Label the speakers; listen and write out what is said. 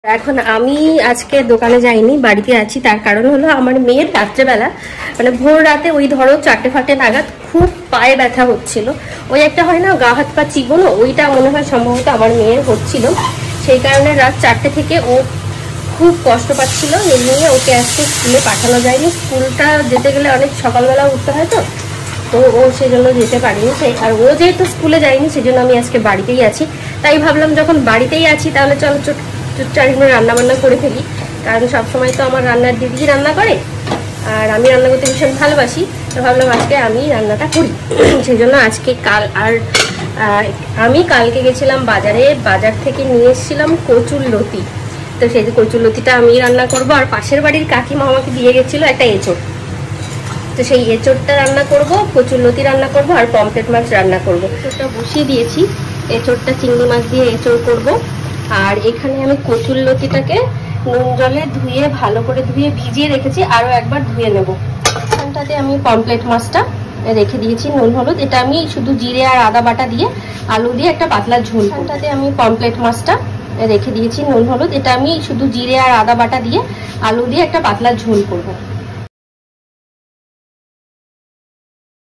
Speaker 1: এখন আমি আজকে দোকানে যাইনি, বাড়িতে আছি। তার কারণ হলো আমার মেয়ের রাত্রেবেলা মানে ভোর রাতে ওই ধরো 4টে নাগাদ খুব পায়ে ব্যথা হচ্ছিল। ওই একটা হয় না গা হাত পা চিবোনো, ওইটা মনে হয় সম্ভবত আমার মেয়ের হচ্ছিল। সেই কারণে রাত 4টে থেকে ও খুব কষ্ট পাচ্ছিল, নিয়ে ওকে আজকে স্কুলে পাঠানো যায়নি। স্কুলটা যেতে গেলে অনেক সকালবেলা উঠতে হয়, তো ও সেজন্য যেতে পারিনি। আর ও যেহেতু স্কুলে যায়নি সেজন্য আমি আজকে বাড়িতেই আছি। তাই ভাবলাম যখন বাড়িতেই আছি তাহলে চলো চুটচারিগুলো রান্না বান্না করে ফেলি, কারণ সবসময় তো আমার রান্নার দিদি রান্না করে আর আমি রান্না করতে ভীষণ ভালোবাসি। তো ভাবলাম আজকে আমি রান্নাটা করি। সেই জন্য আজকে আমি কালকে গেছিলাম বাজারে, বাজার থেকে নিয়ে এসেছিলাম কচুর লতি। তো সেই যে কচুর লতিটা আমি রান্না করব, আর পাশের বাড়ির কাকিমা আমাকে দিয়ে গেছিলো একটা এঁচড়, তো সেই এঁচড়টা রান্না করব, কচুর লতি রান্না করব আর পমফ্রেট মাছ রান্না করব। এঁচড়টা বসিয়ে দিয়েছি, এঁচড়টা চিংড়ি মাছ দিয়ে এঁচড় করব। আর এখানে আমি কচুর লতিটাকে নুন জলে ধুয়ে ভালো করে ধুয়ে ভিজিয়ে রেখেছি, আরও একবার ধুয়ে নেব। এখানটাতে আমি পমফ্রেট মাছটা রেখে দিয়েছি নুন হলুদ, এটা আমি শুধু জিরে আর আদা বাটা দিয়ে আলু দিয়ে একটা পাতলা ঝোল। এখানটাতে আমি পমফ্রেট মাছটা রেখে দিয়েছি নুন হলুদ, এটা আমি শুধু জিরে আর আদা বাটা দিয়ে আলু দিয়ে একটা পাতলা ঝোল করব।